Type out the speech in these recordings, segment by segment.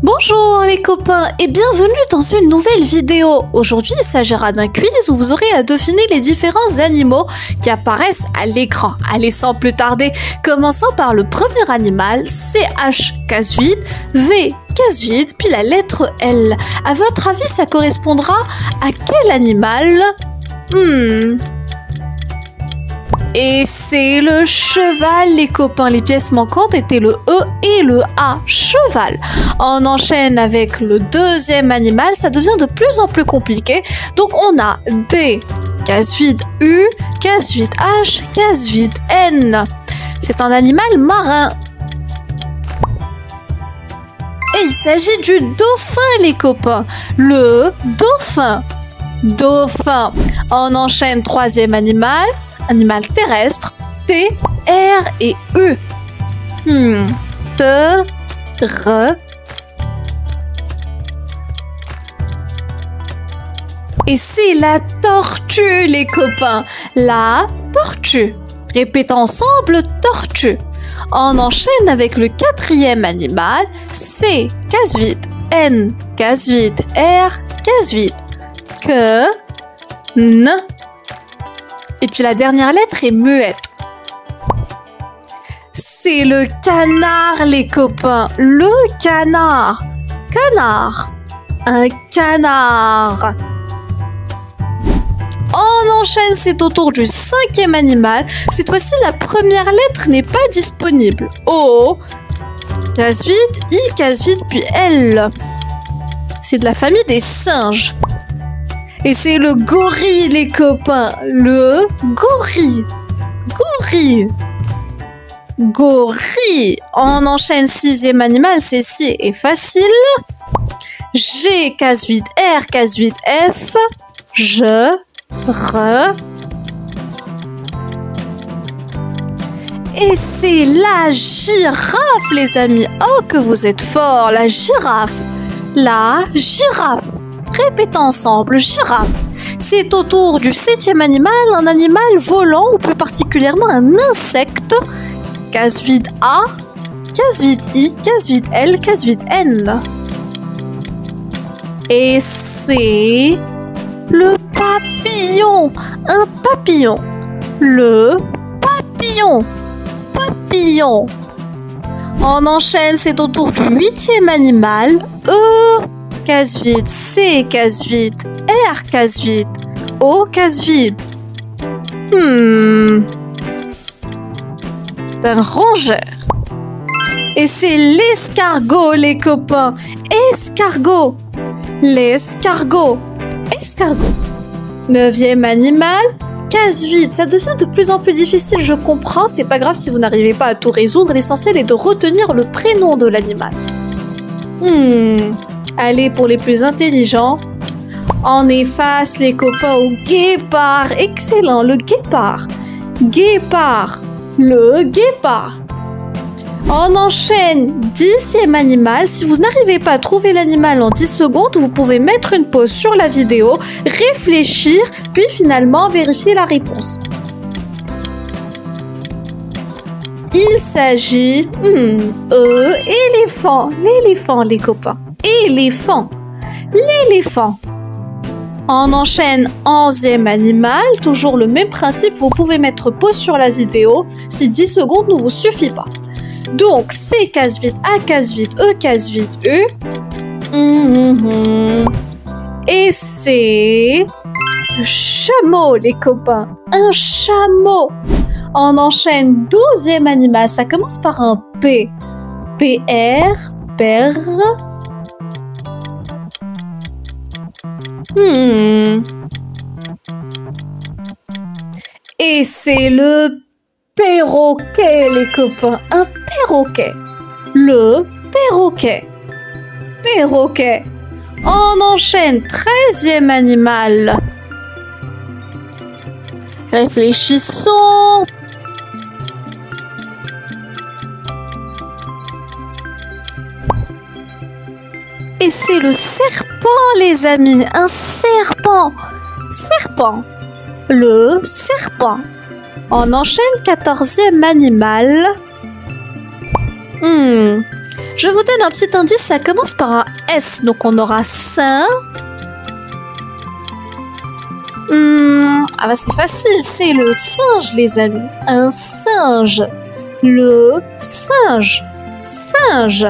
Bonjour les copains et bienvenue dans une nouvelle vidéo. Aujourd'hui il s'agira d'un quiz où vous aurez à deviner les différents animaux qui apparaissent à l'écran. Allez, sans plus tarder, commençons par le premier animal, CH case vide, V case vide, puis la lettre L. À votre avis ça correspondra à quel animal? Et c'est le cheval, les copains. Les pièces manquantes étaient le E et le A, cheval. On enchaîne avec le deuxième animal, ça devient de plus en plus compliqué. Donc on a D, case vide U, case vide H, case vide N. C'est un animal marin. Et il s'agit du dauphin, les copains. Le dauphin. Dauphin. On enchaîne troisième animal. Animal terrestre, T, R et U. T, R. Et c'est la tortue, les copains. La tortue. Répétons ensemble, tortue. On enchaîne avec le quatrième animal, C, case vide, N, case vide, R, case vide, Q, N. Et puis la dernière lettre est muette. C'est le canard, les copains. Le canard. Canard. Un canard. On enchaîne, c'est au tour du cinquième animal. Cette fois-ci, la première lettre n'est pas disponible. O, case vide, I, case vide, puis L. C'est de la famille des singes. Et c'est le gorille, les copains. Le gorille. Gorille. Gorille. On enchaîne sixième animal. Ceci est facile. G, case vide, R, case vide, F. Je, R. Et c'est la girafe, les amis. Oh, que vous êtes forts. La girafe. La girafe. Répétons ensemble, girafe. C'est au tour du septième animal, un animal volant ou plus particulièrement un insecte. Case vide A, case vide I, case vide L, case vide N. Et c'est le papillon, un papillon. Le papillon, papillon. On enchaîne, c'est au tour du huitième animal, E, case vide, C, case vide, R, case vide, O, case vide. Un rongeur. Et c'est l'escargot, les copains. Escargot. L'escargot. Escargot. Neuvième animal, case vide. Ça devient de plus en plus difficile, je comprends. C'est pas grave si vous n'arrivez pas à tout résoudre. L'essentiel est de retenir le prénom de l'animal. Allez, pour les plus intelligents, on efface les copains au guépard. Excellent, le guépard. Guépard. Le guépard. On enchaîne, dixième animal. Si vous n'arrivez pas à trouver l'animal en 10 secondes, vous pouvez mettre une pause sur la vidéo, réfléchir, puis finalement vérifier la réponse. Il s'agit... éléphant. L'éléphant, les copains. Éléphant. L'éléphant. On enchaîne 11e animal. Toujours le même principe. Vous pouvez mettre pause sur la vidéo si 10 secondes ne vous suffit pas. Donc, C, case vide, A, case vide, E, case vide, U. Et c'est... chameau, les copains. Un chameau. On enchaîne 12e animal. Ça commence par un P. PR. Per. Et c'est le perroquet, les copains. Un perroquet. Le perroquet. Perroquet. On enchaîne 13e animal. Réfléchissons. Et c'est le serpent, les amis. Un serpent. Serpent. Le serpent. On enchaîne 14e animal. Je vous donne un petit indice, ça commence par un S. Donc on aura saint. Ah bah c'est facile, c'est le singe les amis. Un singe. Le singe. Singe.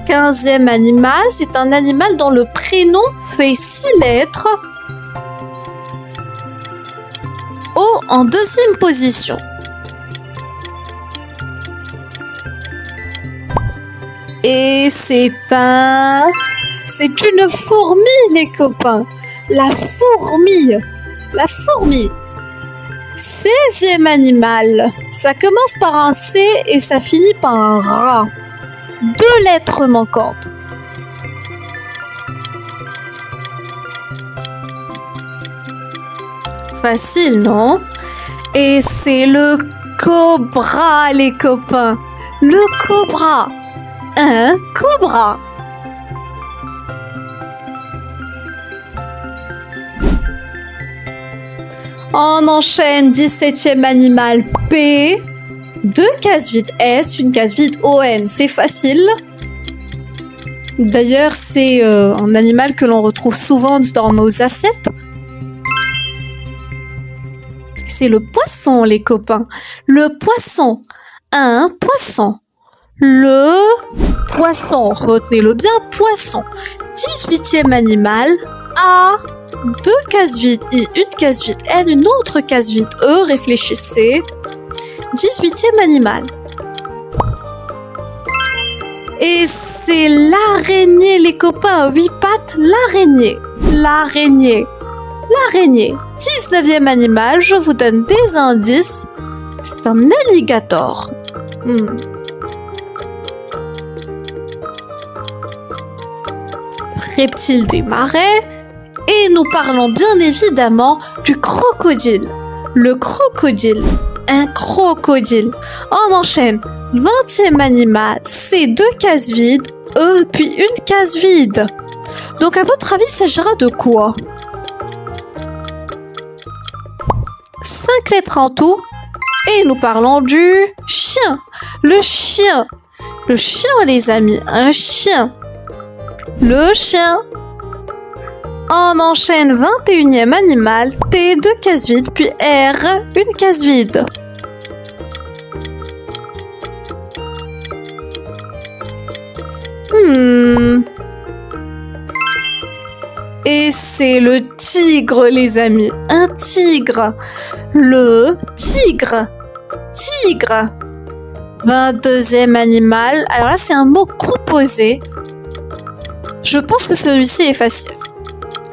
15e animal, c'est un animal dont le prénom fait 6 lettres. O en deuxième position. Et c'est une fourmi les copains. La fourmi. La fourmi. 16e animal. Ça commence par un C et ça finit par un rat. 2 lettres manquantes. Facile, non? Et c'est le cobra, les copains. Le cobra. Un cobra. On enchaîne 17e animal P. 2 cases vides S, une case vide ON. C'est facile. D'ailleurs, c'est un animal que l'on retrouve souvent dans nos assiettes. C'est le poisson, les copains. Le poisson. Un poisson. Le poisson. Retenez-le bien, poisson. 18e animal A. 2 cases vides I, une case vide N, une autre case vide E. Réfléchissez. 18e animal. Et c'est l'araignée, les copains. 8 pattes, l'araignée. L'araignée. L'araignée. 19e animal, je vous donne des indices. C'est un alligator. Reptile des marais. Et nous parlons bien évidemment du crocodile. Le crocodile. Un crocodile. On enchaîne. 20e animal. C'est 2 cases vides. E, puis une case vide. Donc à votre avis, il s'agira de quoi? 5 lettres en tout. Et nous parlons du chien. Le chien. Le chien, les amis. Un chien. Le chien. On enchaîne 21e animal. T, 2 cases vides. Puis R, une case vide. Et c'est le tigre, les amis. Un tigre. Le tigre. Tigre. 22e animal. Alors là, c'est un mot composé. Je pense que celui-ci est facile.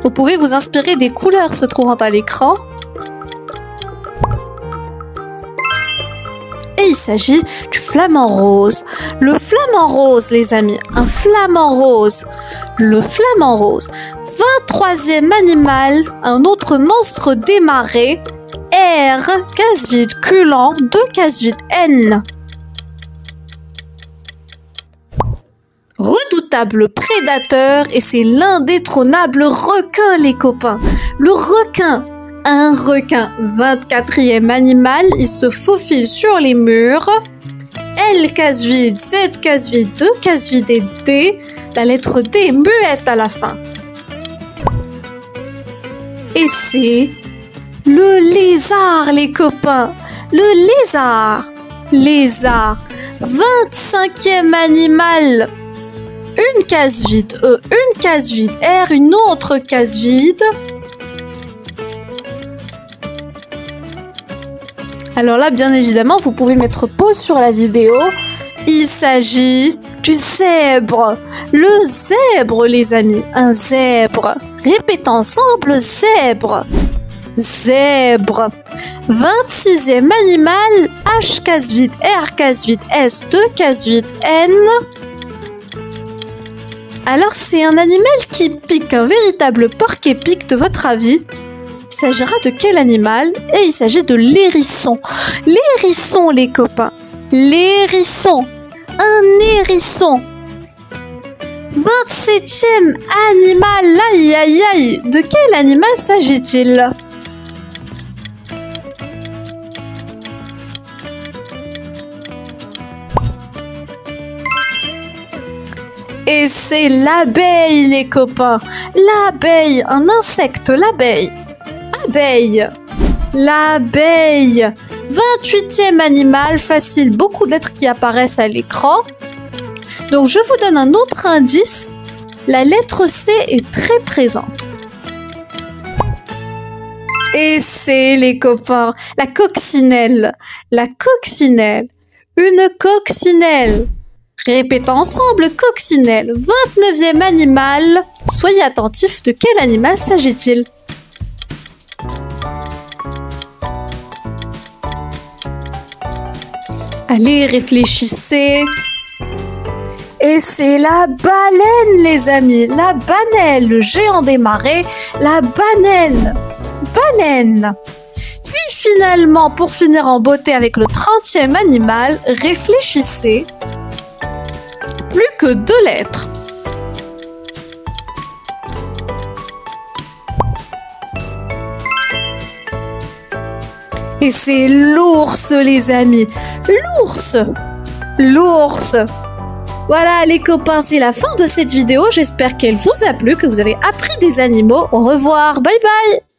Vous pouvez vous inspirer des couleurs se trouvant à l'écran. Et il s'agit du flamant rose. Le flamant rose, les amis. Un flamant rose. Le flamant rose. 23e animal. Un autre monstre des marais. R, case vide, culant, 2 cases vides, N. Redoutable prédateur et c'est l'indétrônable requin, les copains. Le requin. Un requin. 24e animal. Il se faufile sur les murs. L, case vide, Z, case vide, 2 cases vides et D. La lettre D muette à la fin. Et c'est le lézard, les copains. Le lézard. Lézard. 25e animal. Une case vide E, une case vide R, une autre case vide. Alors là, bien évidemment, vous pouvez mettre pause sur la vidéo. Il s'agit du zèbre. Le zèbre, les amis. Un zèbre. Répétons ensemble, zèbre. Zèbre. 26e animal. H case vide, R case vide, S 2 case vide, N. Alors c'est un animal qui pique, un véritable porc-épic de votre avis. Il s'agira de quel animal? Et il s'agit de l'hérisson. L'hérisson, les copains. L'hérisson. Un hérisson. 27e animal. Aïe, aïe, aïe. De quel animal s'agit-il? c'est l'abeille, les copains. L'abeille, un insecte, l'abeille. Abeille. L'abeille. 28e animal, facile, beaucoup de lettres qui apparaissent à l'écran. Donc je vous donne un autre indice. La lettre C est très présente. Et c'est, les copains, la coccinelle. La coccinelle. Une coccinelle. Répétons ensemble, coccinelle. 29e animal. Soyez attentifs, de quel animal s'agit-il? Allez, réfléchissez. Et c'est la baleine, les amis. La banelle, le géant des marais. La banelle. Baleine. Puis finalement, pour finir en beauté avec le 30e animal, réfléchissez. Plus que 2 lettres. Et c'est l'ours, les amis. L'ours. L'ours. Voilà les copains, c'est la fin de cette vidéo. J'espère qu'elle vous a plu, que vous avez appris des animaux. Au revoir, bye bye.